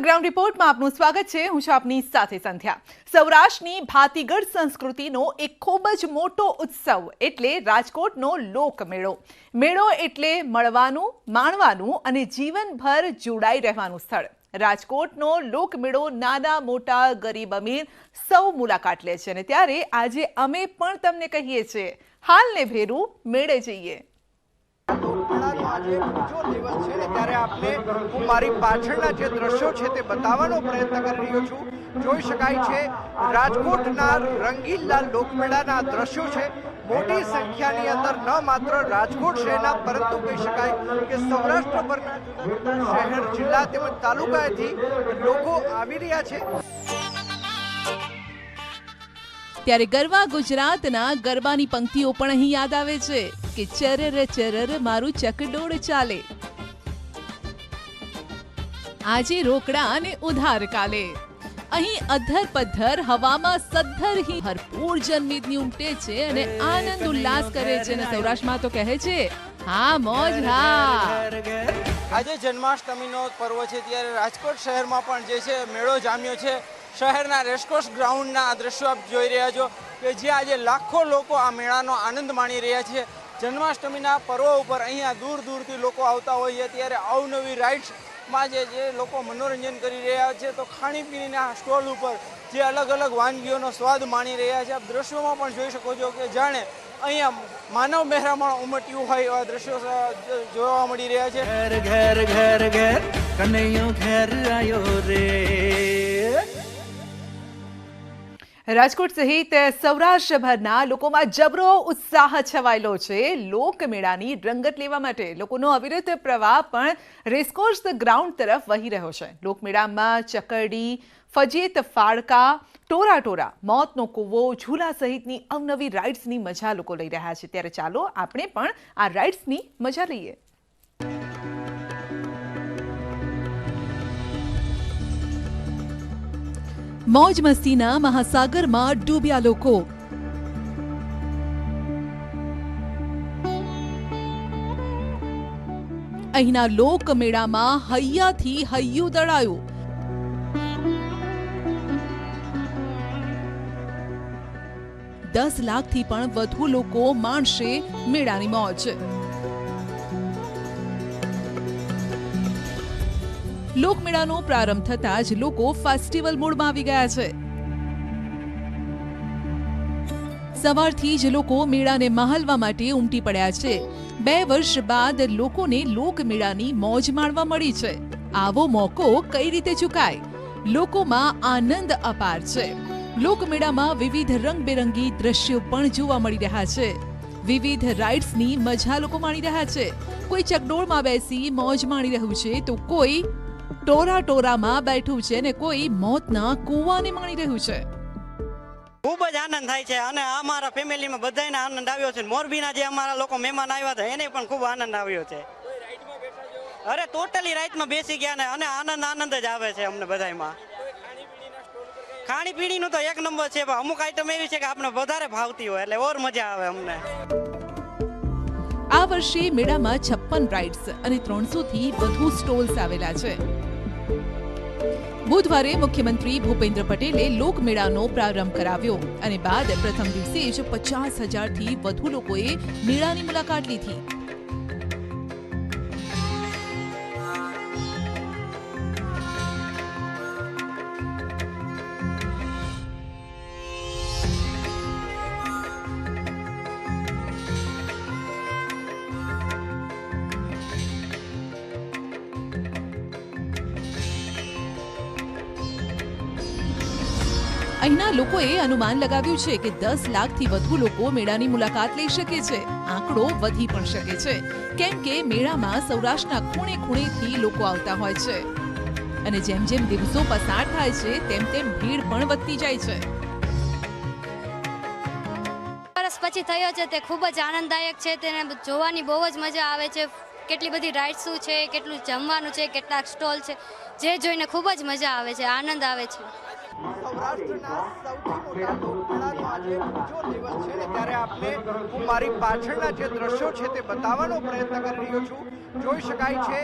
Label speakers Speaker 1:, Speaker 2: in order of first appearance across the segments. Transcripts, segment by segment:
Speaker 1: નમસ્કાર, ગ્રાઉન્ડ રિપોર્ટમાં આપનું સ્વાગત છે। હું છું આપની સાથે સંધ્યા। સૌરાષ્ટ્રની ભાતીગળ સંસ્કૃતિનો એક ખૂબ જ મોટો ઉત્સવ એટલે રાજકોટનો લોકમેળો। મેળો એટલે મળવાનું, માણવાનું અને જીવનભર જોડાઈ રહેવાનું સ્થળ। રાજકોટનો લોકમેળો નાના મોટા ગરીબ અમીર સૌ મુલાકાત લે છે અને ત્યારે આજે અમે પણ તમને કહીએ છીએ, હાલને ભેરું મેળે જઈએ।
Speaker 2: આજે બીજો દિવસ છે ને ત્યારે આપને હું મારી પાછળના જે દ્રશ્યો છે તે બતાવવાનો પ્રયત્ન કરી રહ્યો છું। જોઈ શકાય છે રાજકોટના રંગીલા લોકમેળાના દ્રશ્યો છે। મોટી સંખ્યાની અંદર ન માત્ર રાજકોટ શહેરના પરંતુ કહી શકાય કે સૌરાષ્ટ્રભરના જુદા જુદા શહેર, જિલ્લા તેમજ તાલુકાએથી લોકો આવી રહ્યા છે।
Speaker 1: ત્યારે ગરવા ગુજરાતના ગરબાની પંક્તિઓ પણ અહીં યાદ આવે છે કે ચરર ચરર મારું ચકડોળ ચાલે। આજે રોકડા અને ઉધાર કાલે। અહીં અધર પધ્ધર હવામાં સદ્ધર ही ભરપૂર જનમેદની ઉમટે છે અને આનંદ ઉલ્લાસ કરે છે અને સૌરાષ્ટ્રમાં તો કહે છે હા મોજ હા।
Speaker 3: આજે જન્માષ્ટમીનો પર્વ છે ત્યારે રાજકોટ શહેરમાં પણ જે છે મેળો જામ્યો છે। શહેરના રેસકોર્સ ગ્રાઉન્ડના આ દ્રશ્યો આપ જોઈ રહ્યા છો કે જ્યાં આજે લાખો લોકો આ મેળાનો આનંદ માણી રહ્યા છે। જન્માષ્ટમીના પર્વ ઉપર અહીંયા દૂર દૂરથી લોકો આવતા હોય છે ત્યારે અવનવી રાઇડ્સમાં જે લોકો મનોરંજન કરી રહ્યા છે તો ખાણીપીણીના સ્ટોલ ઉપર જે અલગ અલગ વાનગીઓનો સ્વાદ માણી રહ્યા છે। આપ દ્રશ્યોમાં પણ જોઈ શકો છો કે જાણે અહીંયા માનવ મહેરામણ ઉમટ્યું હોય એવા દ્રશ્યો જોવા મળી રહ્યા છે।
Speaker 4: ઘર ઘર ઘર ઘર કનૈયો ઘર આયો રે।
Speaker 1: રાજકોટ સહિત સૌરાષ્ટ્રભરના લોકોમાં જબરો ઉત્સાહ છવાયેલો છે। લોકમેળાની રંગત લેવા માટે લોકોનો અવિરત પ્રવાહ પણ રેસકોર્સ ગ્રાઉન્ડ તરફ વહી રહ્યો છે। લોકમેળામાં ચકરડી, ફજીત ફાળકા, ટોરા, મોતનો કૂવો, ઝૂલા સહિતની અવનવી રાઇડ્સની મજા લોકો લઈ રહ્યા છે। ત્યારે ચાલો આપણે પણ આ રાઇડ્સની મજા લઈએ। મોજ મસ્તીના મહાસાગરમાં ડૂબ્યા લોકો। અહીંના લોકમેળામાં હૈયાથી હૈયું દળાયું। 10 લાખથી પણ વધુ લોકો માણશે મેળાની મોજ। લોકમેળાનો પ્રારંભ થતાં જ લોકો ફેસ્ટિવલ મૂડમાં આવી ગયા છે। સવારથી જ લોકો મેળાને માહલવા માટે ઉમટી પડ્યા છે। 2 વર્ષ બાદ લોકોને લોકમેળાની મોજ માણવા મળી છે। આવો મોકો કઈ રીતે ચૂકાય? લોકોમાં આનંદ અપાર છે। લોકમેળામાં વિવિધ રંગબેરંગી દ્રશ્યો પણ જોવા મળી રહ્યા છે। વિવિધ રાઇડ્સની મજા લોકો માણી રહ્યા છે। કોઈ ચકડોળમાં બેસી મોજ માણી રહ્યું છે તો કોઈ ટોરામાં બેઠું છે ને કોઈ મોતના કૂવાને માણી રહ્યું છે।
Speaker 5: ખૂબ જ આનંદ થાય છે અને અમારા ફેમિલીમાં બધાને આનંદ આવ્યો છે। મોરબીના જે અમારા લોકો મહેમાન આવ્યા હતા એને પણ ખૂબ આનંદ આવ્યો છે। અરે ટોટલી રાઈડમાં બેસી ગયા ને અને આનંદ જ આવે છે અમને બધામાં। ખાણીપીણીનું તો એક નંબર છે, પણ અમુક આઈટમ એવી છે કે આપણે વધારે ભાવતી હોય એટલે ઓર મજા આવે અમને।
Speaker 1: આ વર્ષે મેળામાં 56 રાઇડ્સ અને 300 થી વધુ સ્ટોલ્સ આવેલા છે। બુધવારે મુખ્યમંત્રી ભૂપેન્દ્ર પટેલે લોકમેળાનો પ્રારંભ કરાવ્યો અને બાદ પ્રથમ દિવસે જ 50,000 થી વધુ લોકોએ મેળાની મુલાકાત લીધી। અહીંના લોકોએ અનુમાન લગાવ્યું છે કે 10 લાખથી વધુ લોકો મેળાની મુલાકાત લઈ શકે છે। આંકડો વધી પણ શકે છે કેમ કે મેળામાં સૌરાષ્ટ્રના ખૂણે ખૂણેથી લોકો આવતા હોય છે અને જેમ જેમ દિવસો પસાર થાય છે તેમ તેમ ભીડ પણ વધતી જાય છે।
Speaker 6: વર્ષ પછી થયો છે તે ખૂબ જ આનંદદાયક છે। તેને જોવાની બહુ જ મજા આવે છે। કેટલી બધી રાઇડ્સ છે, કેટલું જમવાનું છે, કેટલાક સ્ટોલ છે, જે જોઈને ખૂબ જ મજા આવે છે, આનંદ આવે છે।
Speaker 2: સૌરાષ્ટ્રના સૌથી મોટા લોકમેળાનો આજે બીજો દિવસ છે ને ત્યારે આપને હું મારી પાછળના જે દ્રશ્યો છે તે બતાવવાનો પ્રયત્ન કરી રહ્યો છું। જોઈ શકાય છે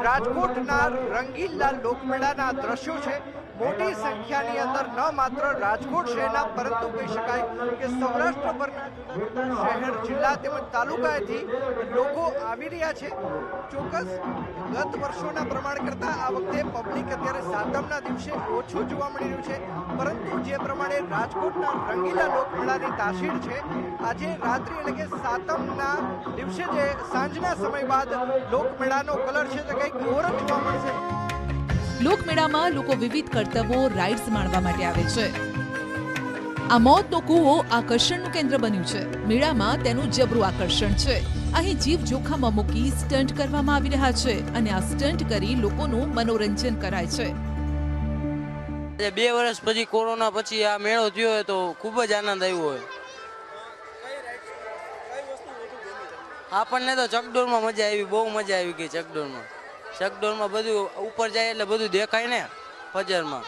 Speaker 2: રાજકોટના રંગીલા લોકમેળાના દ્રશ્યો છે। મોટી સંખ્યાની અંદર ન માત્ર રાજકોટ શહેરના પરંતુ કહી શકાય કે સૌરાષ્ટ્રભરના શહેર જિલ્લા તેમજ તાલુકાએથી લોકો આવી રહ્યા છે। ચોક્કસ ગત વર્ષોના પ્રમાણ કરતાં આ વખતે પબ્લિક અત્યારે સાતમના દિવસે ઓછું જોવા મળી રહ્યું છે, પરંતુ જે પ્રમાણે રાજકોટના રંગીલા લોકમેળાની તાસીર છે, આજે રાત્રિ એટલે કે સાતમના દિવસે જે સાંજના સમય બાદ લોકમેળાનો કલર છે તે કંઈક ઓર જ જોવા મળશે।
Speaker 1: લોકમેળામાં લોકો વિવિધ કરતબો રાઇડ્સ માણવા માટે આવે છે। આ મોતનો કૂવો આકર્ષણનું કેન્દ્ર બન્યું છે। મેળામાં તેનું જબરું આકર્ષણ છે। અહીં જીવ જોખમમાં મૂકી સ્ટન્ટ કરવામાં આવી રહ્યા છે અને આ સ્ટન્ટ કરી લોકોનું મનોરંજન કરાય છે।
Speaker 7: 2 વર્ષ પછી કોરોના પછી આ મેળો થયો હોય તો ખૂબ જ આનંદ આવ્યો હોય। આપણને તો ચકડોળમાં મજા આવી, બહુ મજા આવી ગઈ ચકડોળમાં બધું ઉપર જાય એટલે બધું દેખાય ને ફજરમાં।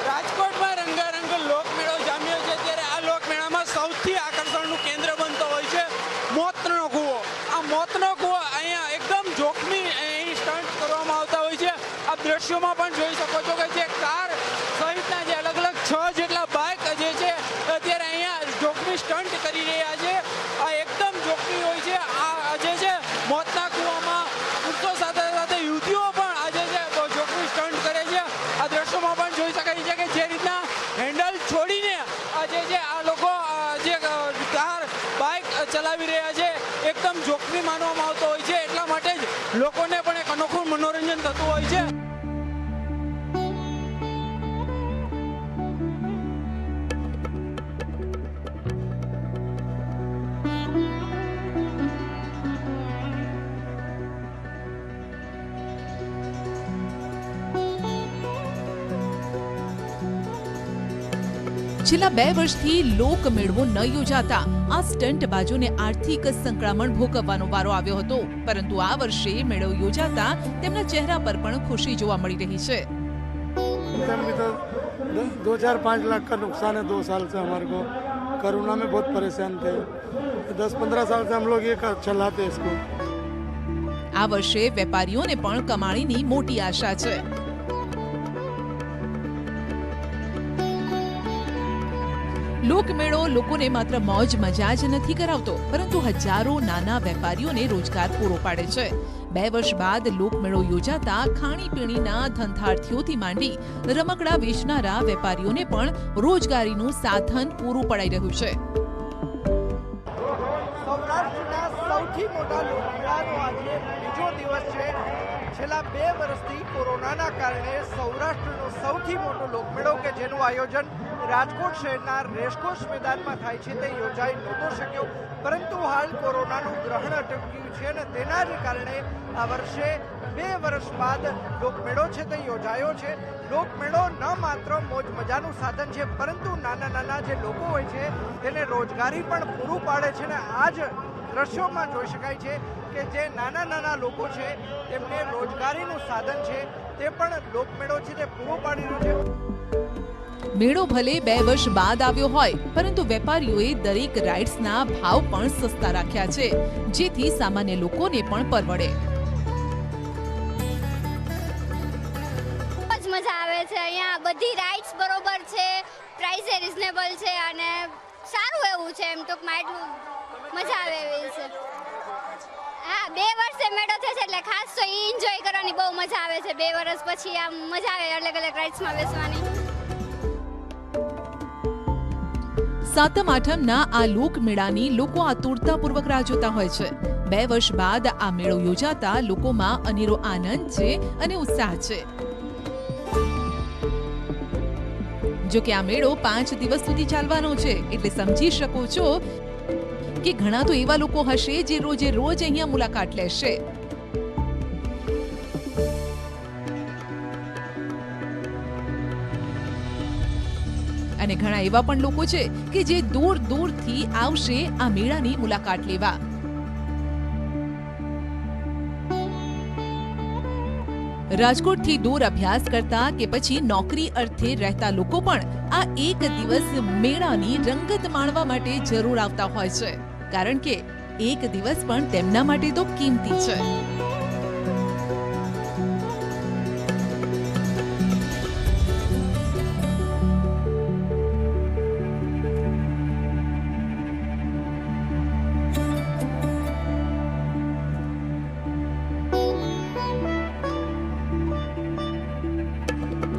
Speaker 3: રાજકોટમાં રંગારંગ લોકમેળો જામ્યો છે, ત્યારે આ લોકમેળામાં સૌથી આકર્ષણનું કેન્દ્ર બનતો હોય છે મોતનો કૂવો। આ મોતનો કૂવો અહીંયા એકદમ જોખમી અહીં સ્ટન્ટ કરવામાં આવતા હોય છે। આ દ્રશ્યોમાં પણ જોઈ શકો છો કે જે કાર સહિતના જે અલગ અલગ 6 જેટલા બાઇક જે છે અત્યારે અહીંયા જોખમી સ્ટન્ટ કરી રહ્યા છે। આ એકદમ જોખમી હોય છે। આ જે છે મોતના કૂવામાં પુરુષો સાથે સાથે યુવતીઓ પણ આજે છે જોખમી સ્ટન્ટ કરે છે। આ દ્રશ્યોમાં પણ જોઈ શકાય છે કે જે રીતના હેન્ડલ છોડીને આજે છે આ લોકો જે કાર બાઇક ચલાવી રહ્યા છે એકદમ જોખમી માનવામાં આવતો હોય છે, એટલા માટે જ લોકોને પણ એક અનોખું મનોરંજન થતું હોય છે।
Speaker 1: છેલ્લા 2 વર્ષથી લોકમેળો ન યોજાતા આ સ્ટન્ટબાજોને આર્થિક સંકળામણ ભોગવવાનો વારો આવ્યો હતો, પરંતુ આ વર્ષે મેળો યોજાતા તેમના ચહેરા પર પણ ખુશી જોવા મળી રહી છે।
Speaker 8: 2-4-5 लाख का नुकसान है 2 साल से हमारे को। कोरोना में बहुत परेशान थे। 10-15 साल से हम लोग ये चलाते इसको।
Speaker 1: આ વર્ષે વેપારીઓને પણ કમાણીની મોટી આશા છે। લોકમેળો લોકોને માત્ર મોજ મજા જ નથી કરાવતો, પરંતુ હજારો નાના વેપારીઓને રોજગાર પૂરો પાડે છે। 2 વર્ષ બાદ લોકમેળો યોજાતા ખાણીપીણીના ધંધાર્થીઓથી માંડી રમકડા વેચનારા વેપારીઓને પણ રોજગારીનું સાધન પૂરું પડાઈ રહ્યું છે।
Speaker 2: સૌરાષ્ટ્રના સૌથી મોટા લોકમેળાનો આજે બીજો દિવસ છે। છેલ્લા 2 વર્ષથી કોરોનાના કારણે સૌરાષ્ટ્રનો સૌથી મોટો લોકમેળો કે જેનું આયોજન રાજકોટ શહેરના રેસકોર્સ મેદાનમાં થાય છે તે યોજાઈ નહોતો શક્યો, પરંતુ હાલ કોરોનાનું ગ્રહણ અટક્યું છે અને તેના જ કારણે આ વર્ષે 2 વર્ષ બાદ લોકમેળો છે તે યોજાયો છે। લોકમેળો ન માત્ર મોજ મજાનું સાધન છે, પરંતુ નાના નાના જે લોકો હોય છે તેને રોજગારી પણ પૂરું પાડે છે અને આ જ દ્રશ્યોમાં જોઈ શકાય છે કે જે નાના નાના લોકો છે તેમને રોજગારીનું સાધન છે તે પણ લોકમેળો છે તે પૂરું પાડી રહ્યું છે।
Speaker 1: મેળો ભલે 2 વર્ષ બાદ આવ્યો હોય, પરંતુ વેપારીઓએ દરેક રાઇડ્સના ભાવ પણ સસ્તા રાખ્યા છે, જેથી સામાન્ય લોકોને પણ પરવડે।
Speaker 6: ખૂબ જ મજા આવે છે। અહીંયા બધી રાઇડ્સ બરોબર છે, પ્રાઇસ રિઝનેબલ છે અને સારું એવું છે। એમ ટૂંકમાં એટલું મજા આવે એવી છે। હા, 2 વર્ષે મેળો થયો છે એટલે ખાસ તો એન્જોય કરવાની બહુ મજા આવે છે। 2 વર્ષ પછી આમ મજા આવે અલગ અલગ રાઇડ્સમાં બેસવાની।
Speaker 1: સાતમ આઠમના આ લોકમેળાની લોકો આતુરતાપૂર્વક રાહ જોતા હોય છે। 2 વર્ષ બાદ આ મેળો યોજાતા લોકોમાં અનેરો આનંદ છે અને ઉત્સાહ છે। જો કે આ મેળો 5 દિવસ સુધી ચાલવાનો છે, એટલે સમજી શકો છો કે ઘણા તો એવા લોકો હશે જે રોજે રોજ અહીંયા મુલાકાત લેશે। અને ઘણા એવા પણ લોકો છે કે જે દૂર દૂરથી આવશે આ મેળાની મુલાકાત લેવા। રાજકોટથી દૂર અભ્યાસ કરતા કે પછી નોકરી અર્થે રહેતા લોકો પણ આ એક દિવસ મેળાની રંગત માણવા માટે જરૂર આવતા હોય છે, કારણ કે એક દિવસ પણ તેમના માટે તો કિંમતી છે।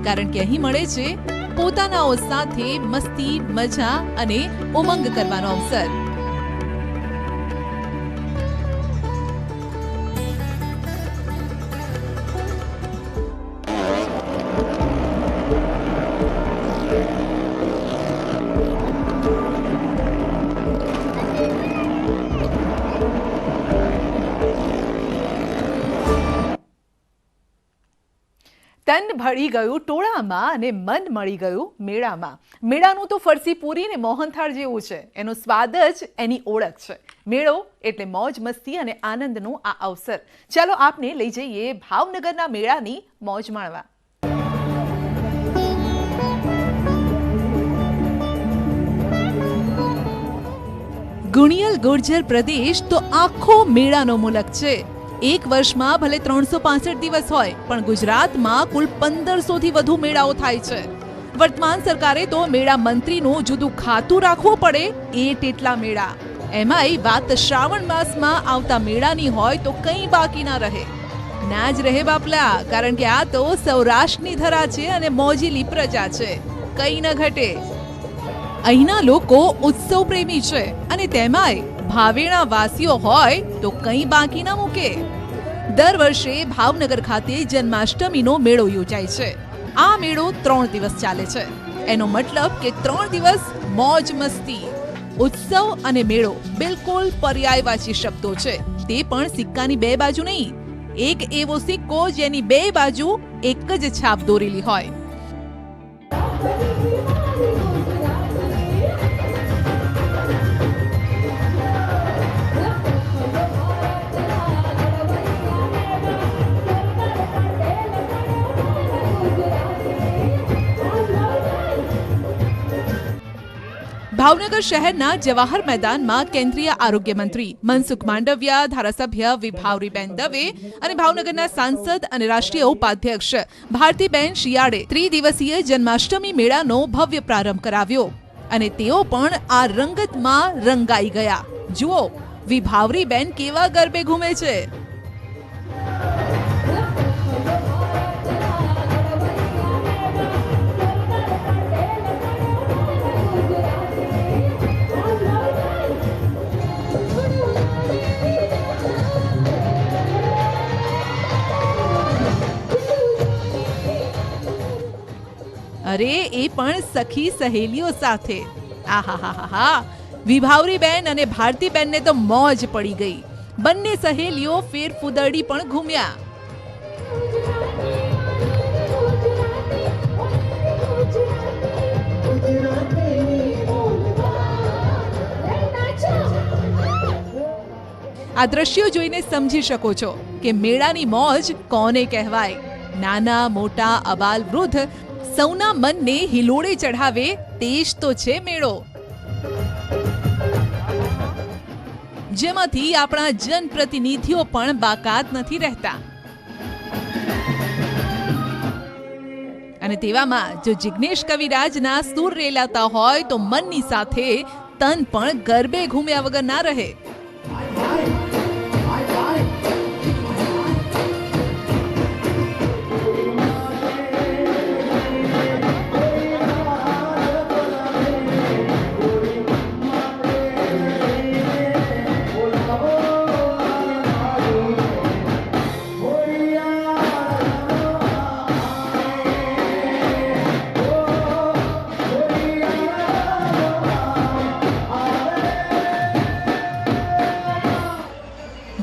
Speaker 1: કારણ કે અહીં મળે છે પોતાનાઓ સાથે મસ્તી, મજા અને ઉમંગ કરવાનો અવસર. તન ભળી ગયું ટોળામાં અને મન મળી ગયું મેળામાં. મેળાનું તો ફરસી પૂરી ને મોહનથાળ જેવું છે. એનો સ્વાદ જ એની ઓળખ છે. મેળો એટલે મોજ મસ્તી અને આનંદનો આ અવસર. ચાલો આપને લઈ જઈએ ભાવનગરના મેળાની મોજ માણવા. ગુણિયલ ગુર્જર પ્રદેશ તો આખો મેળાનો મુલક છે. એક વર્ષમાં ભલે 365 દિવસ હોય, પણ ગુજરાતમાં કુલ 1500થી વધુ મેળાઓ થાય છે. વર્તમાન સરકારે તો મેળા મંત્રીનું જુદું ખાતું રાખવું પડે તેટલા મેળા. એમાંય વાત શ્રાવણ માસમાં આવતા મેળાની હોય તો કંઈ બાકી ના રહે. ના જ રહે બાપલા, કારણ કે આ તો સૌરાષ્ટ્રની ધરા છે અને મોજીલી પ્રજા છે. કંઈ ન ઘટે. અહીંના લોકો ઉત્સવ પ્રેમી છે અને તેમાંય ભાવેણા વાસીઓ હોય તો કંઈ બાકી ના મૂકે. દર વર્ષે ભાવનગર ખાતે જન્માષ્ટમીનો મેળો યોજાય છે. આ મેળો 3 દિવસ ચાલે છે. એનો મતલબ કે 3 દિવસ મોજ મસ્તી. ઉત્સવ અને મેળો બિલકુલ પર્યાયવાચી શબ્દો છે. તે પણ સિક્કાની 2 બાજુ નહીં. એક એવો સિક્કો જેની 2 બાજુ એક જ છાપ દોરેલી હોય. ભાવનગર શહેરના જવાહર મેદાનમાં કેન્દ્રીય આરોગ્ય મંત્રી મનસુખ માંડવિયા, ધારાસભ્ય વિભાવરીબેન દવે અને ભાવનગરના સાંસદ અને રાષ્ટ્રીય ઉપાધ્યક્ષ ભારતીબેન શિયાળે 3 દિવસીય જન્માષ્ટમી મેળાનો ભવ્ય પ્રારંભ કરાવ્યો અને તેઓ પણ આ રંગતમાં રંગાઈ ગયા. જુઓ, વિભાવરીબેન કેવા ગરબે ઘૂમે છે. અરે એ પણ સખી સહેલીઓ સાથે. આહાહાહા, વિભાવરીબેન અને ભારતીબેનને તો મોજ પડી ગઈ. બંને સહેલીઓ ફેરફુદરડી પણ ઘૂમ્યા. આ દ્રશ્યો જોઈને સમજી શકો છો કે મેળાની મોજ કોને કહેવાય. નાના મોટા અબાલ વૃદ્ધ સૌના મનને હિલોળે ચઢાવે તે જ તો છે મેળો. જેમાંથી આપણા જનપ્રતિનિધિઓ પણ બાકાત નથી રહેતા. અને તેવામાં જો જિગ્નેશ કવિરાજના સૂર રેલાતા હોય તો મનની સાથે તન પણ ગરબે ઘૂમ્યા વગર ના રહે.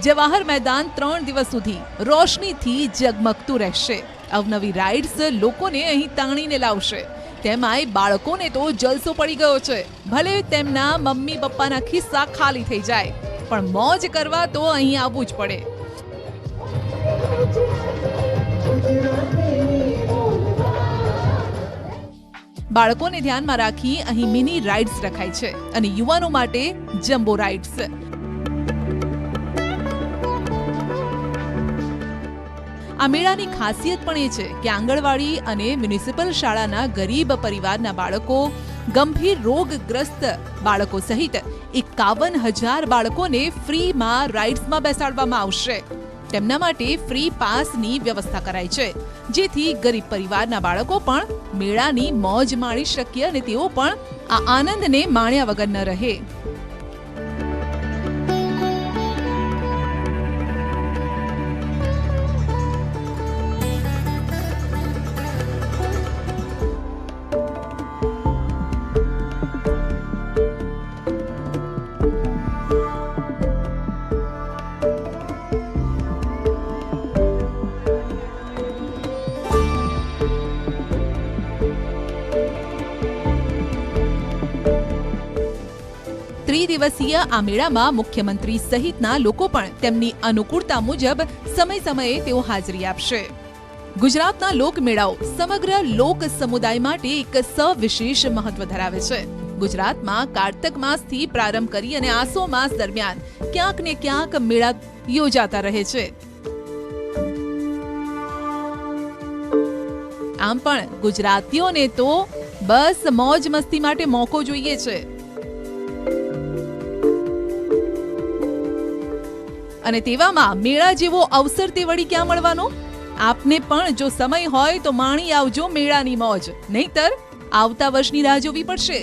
Speaker 1: જવાહર મેદાન 3 દિવસ સુધી રોશનીથી જગમગતું રહેશે. અવનવી રાઇડ્સ લોકોને અહીં તાણીને લાવશે. તેમાંય બાળકોને તો જલસો પડી ગયો છે. ભલે તેમના મમ્મી પપ્પાના ખિસ્સા ખાલી થઈ જાય, પણ મોજ કરવા તો અહીં આવવું જ પડે. બાળકોને ધ્યાનમાં રાખી અહીં મિની રાઇડ્સ રખાય છે અને યુવાનો માટે જમ્બો રાઇડ્સ. આ મેળાની ખાસિયત પણ એ છે કે આંગણવાડી અને મ્યુનિસિપલ શાળાના ગરીબ પરિવારના બાળકો, ગંભીર રોગગ્રસ્ત બાળકો સહિત 51,000 બાળકોને ફ્રીમાં રાઇડ્સમાં બેસાડવામાં આવશે. તેમના માટે ફ્રી પાસની વ્યવસ્થા કરાઈ છે, જેથી ગરીબ પરિવારના બાળકો પણ મેળાની મોજ માણી શકે અને તેઓ પણ આ આનંદને માણ્યા વગર ન રહે. ત્રિદિવસીય આ મેળામાં મુખ્યમંત્રી સહિતના લોકો પણ તેમની અનુકૂળતા મુજબ સમય સમયે તેઓ હાજરી આપશે. ગુજરાતના લોકમેળાઓ સમગ્ર લોક સમુદાય માટે એક સવિશેષ મહત્વ ધરાવે છે. ગુજરાતમાં કારતક માસથી પ્રારંભ કરી અને આસો માસ દરમિયાન ક્યાંક ને ક્યાંક મેળા યોજાતા રહે છે. આમ પણ ગુજરાતીઓને તો બસ મોજ મસ્તી માટે મોકો જોઈએ છે. અને તેવામાં મેળા જેવો અવસર તે વળી ક્યાં મળવાનો? આપને પણ જો સમય હોય તો માણી આવજો મેળાની મોજ, નહીતર આવતા વર્ષની રાહ જોવી પડશે.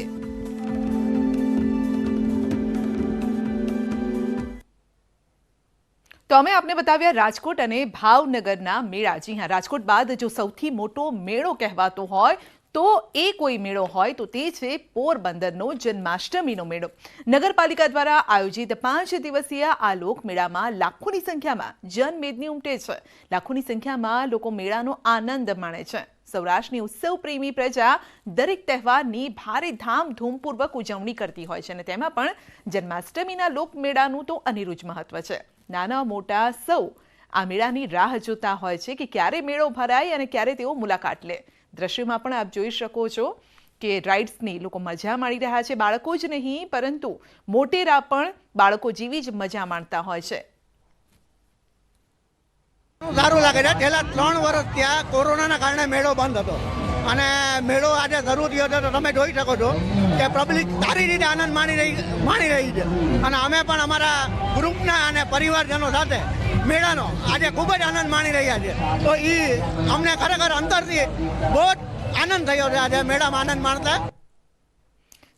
Speaker 1: તો અમે આપને બતાવ્યા રાજકોટ અને ભાવનગરના મેળા. જી હા, રાજકોટ બાદ જો સૌથી મોટો મેળો કહેવાતો હોય તો એ કોઈ મેળો હોય તો તે છે પોરબંદરનો જન્માષ્ટમીનો મેળો. નગરપાલિકા દ્વારા આયોજિત 5 દિવસીય આ લોકમેળામાં લાખોની સંખ્યામાં જનમેદની ઉમટે છે. લાખોની સંખ્યામાં લોકો મેળાનો આનંદ માણે છે. સૌરાષ્ટ્રની ઉત્સવ પ્રેમી પ્રજા દરેક તહેવારની ભારે ધામધૂમપૂર્વક ઉજવણી કરતી હોય છે અને તેમાં પણ જન્માષ્ટમીના લોકમેળાનું તો અનેરું જ મહત્વ છે. નાના મોટા સૌ આ મેળાની રાહ જોતા હોય છે કે ક્યારે મેળો ભરાય અને ક્યારે તેઓ મુલાકાત લે. દ્રશ્યમાં પણ આપ જોઈ શકો છો કે રાઇડ્સની લોકો મજા માણી રહ્યા છે. બાળકો જ નહીં પરંતુ મોટેરા પણ બાળકો જેવી જ મજા માણતા હોય છે.
Speaker 9: સારું લાગે છે. છેલ્લા 3 વર્ષ ત્યાં કોરોનાના કારણે મેળો બંધ હતો અને મેળો આજે શરૂ થયો હતો તો તમે જોઈ શકો છો કે પબ્લિક સારી રીતે આનંદ માણી રહી છે અને અમે પણ અમારા ગ્રુપના અને પરિવારજનો સાથે મેળાનો આજે ખૂબ જ આનંદ માણી રહ્યા છે. તો એ અમને ખરેખર અંતરથી બહુ જ આનંદ થયો છે આજે મેળામાં આનંદ માણતા.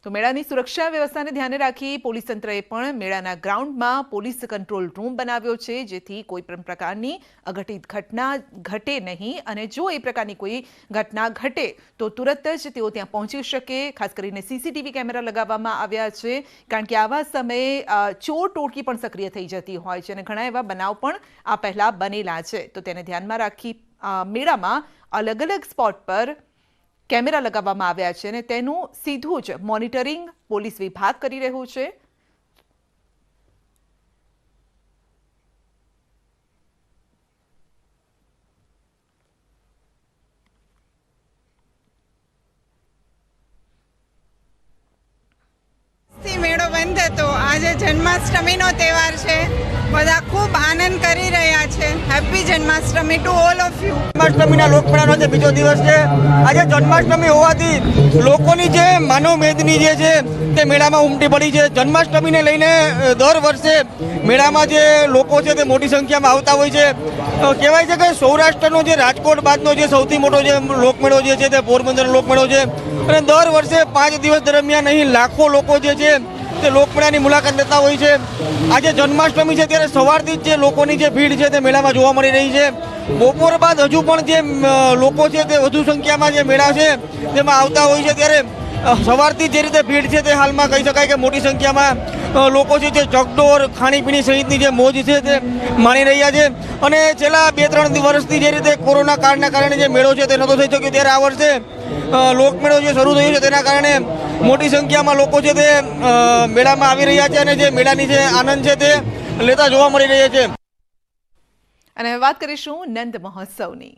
Speaker 1: તો મેળાની સુરક્ષા વ્યવસ્થાને ધ્યાને રાખી પોલીસ તંત્રએ પણ મેળાના ગ્રાઉન્ડમાં પોલીસ કંટ્રોલ રૂમ બનાવ્યો છે, જેથી કોઈ પણ પ્રકારની અઘટિત ઘટના ઘટે નહીં અને જો એ પ્રકારની કોઈ ઘટના ઘટે તો તુરંત જ તેઓ ત્યાં પહોંચી શકે. ખાસ કરીને સીસીટીવી કેમેરા લગાવવામાં આવ્યા છે, કારણ કે આવા સમયે ચોર ટોળકી પણ સક્રિય થઈ જતી હોય છે અને ઘણા એવા બનાવ પણ આ પહેલા બનેલા છે. તો તેને ધ્યાનમાં રાખી મેળામાં અલગ અલગ સ્પોટ પર કેમેરા લગાવવામાં આવ્યા છે અને તેનું સીધું જ મોનિટરિંગ પોલીસ વિભાગ કરી રહ્યું છે.
Speaker 10: મેળો બંધ હતો. આજે જન્માષ્ટમીનો તહેવાર છે. બધા ખૂબ આનંદ કરી રહ્યા છે. Happy Janmashtami to all of you.
Speaker 9: જન્માષ્ટમીના લોકમેળાનો જે બીજો દિવસ છે. આજે જન્માષ્ટમી હોવાથી લોકોની જે માનવ મેદની જે છે તે મેળામાં ઉમટી પડી છે. જન્માષ્ટમીને લઈને દર વર્ષે મેળામાં જે લોકો છે તે મોટી સંખ્યામાં આવતા હોય છે. કહેવાય છે કે સૌરાષ્ટ્રનો જે રાજકોટ બાદનો જે સૌથી મોટો જે લોકમેળો જે છે તે પોરબંદર લોકમેળો છે અને દર વર્ષે 5 દિવસ દરમિયાન અહીં લાખો લોકો જે છે તે લોકમેળાની મુલાકાત લેતા હોય છે. આજે જન્માષ્ટમી છે ત્યારે સવારથી જ જે લોકોની જે ભીડ છે તે મેળામાં જોવા મળી રહી છે. બપોર બાદ હજુ પણ જે લોકો છે તે વધુ સંખ્યામાં જે મેળા છે તેમાં આવતા હોય છે. ત્યારે સવારથી જે રીતે ભીડ છે તે હાલમાં કહી શકાય કે મોટી સંખ્યામાં લોકો છે જે ચકડોળ ખાણીપીણી સહિતની જે મોજ છે તે માણી રહ્યા છે. અને છેલ્લા 2-3 વર્ષથી જે રીતે કોરોના કાળના કારણે જે મેળો છે તે નહોતો થઈ શક્યો, ત્યારે આ વર્ષે લોકમેળો જે શરૂ થયો છે તેના કારણે મોટી સંખ્યામાં લોકો છે તે મેળામાં આવી રહ્યા છે અને જે મેળાની જે આનંદ છે તે લેતા જોવા મળી રહ્યા છે.
Speaker 1: અને હવે વાત કરીશું નંદ મહોત્સવની.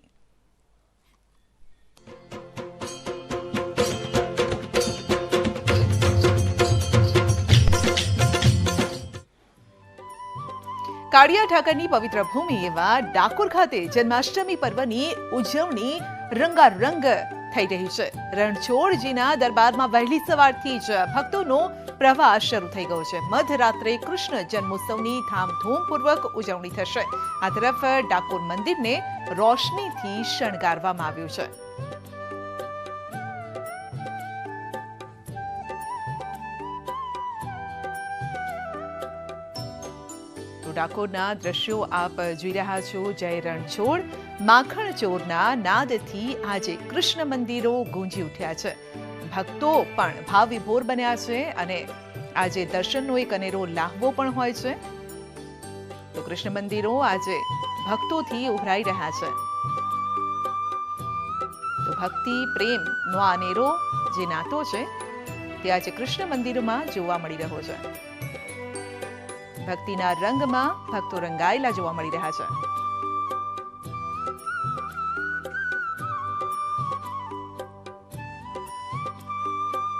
Speaker 1: કાળિયા ઠાકરની પવિત્ર ભૂમિ એવા ડાકોર ખાતે જન્માષ્ટમી પર્વની ઉજવણી રંગારંગ થઈ રહી છે. રણછોડજીના દરબારમાં વહેલી સવારથી જ ભક્તોનો પ્રવાહ શરૂ થઈ ગયો છે. મધરાત્રે કૃષ્ણ જન્મોત્સવની ધામધૂમપૂર્વક ઉજવણી થશે. આ તરફ ડાકોર મંદિરને રોશનીથી શણગારવામાં આવ્યું છે. ડાકોરના દ્રશ્યો આપ જોઈ રહ્યા છો. જય રણછોડ માખણ ચોરના નાદથી આજે કૃષ્ણ મંદિરો ગુંજી ઉઠ્યા છે. ભક્તો પણ ભાવ વિભોર બન્યા છે અને આજે દર્શનનો એક અનેરો લાહવો પણ હોય છે. તો કૃષ્ણ મંદિરો આજે ભક્તોથી ઉભરાઈ રહ્યા છે. તો ભક્તિ પ્રેમનો અનેરો જે નાતો છે તે આજે કૃષ્ણ મંદિરોમાં જોવા મળી રહ્યો છે. ભક્તિના રંગમાં ભક્તો રંગાયેલા જોવા મળી રહ્યા છે.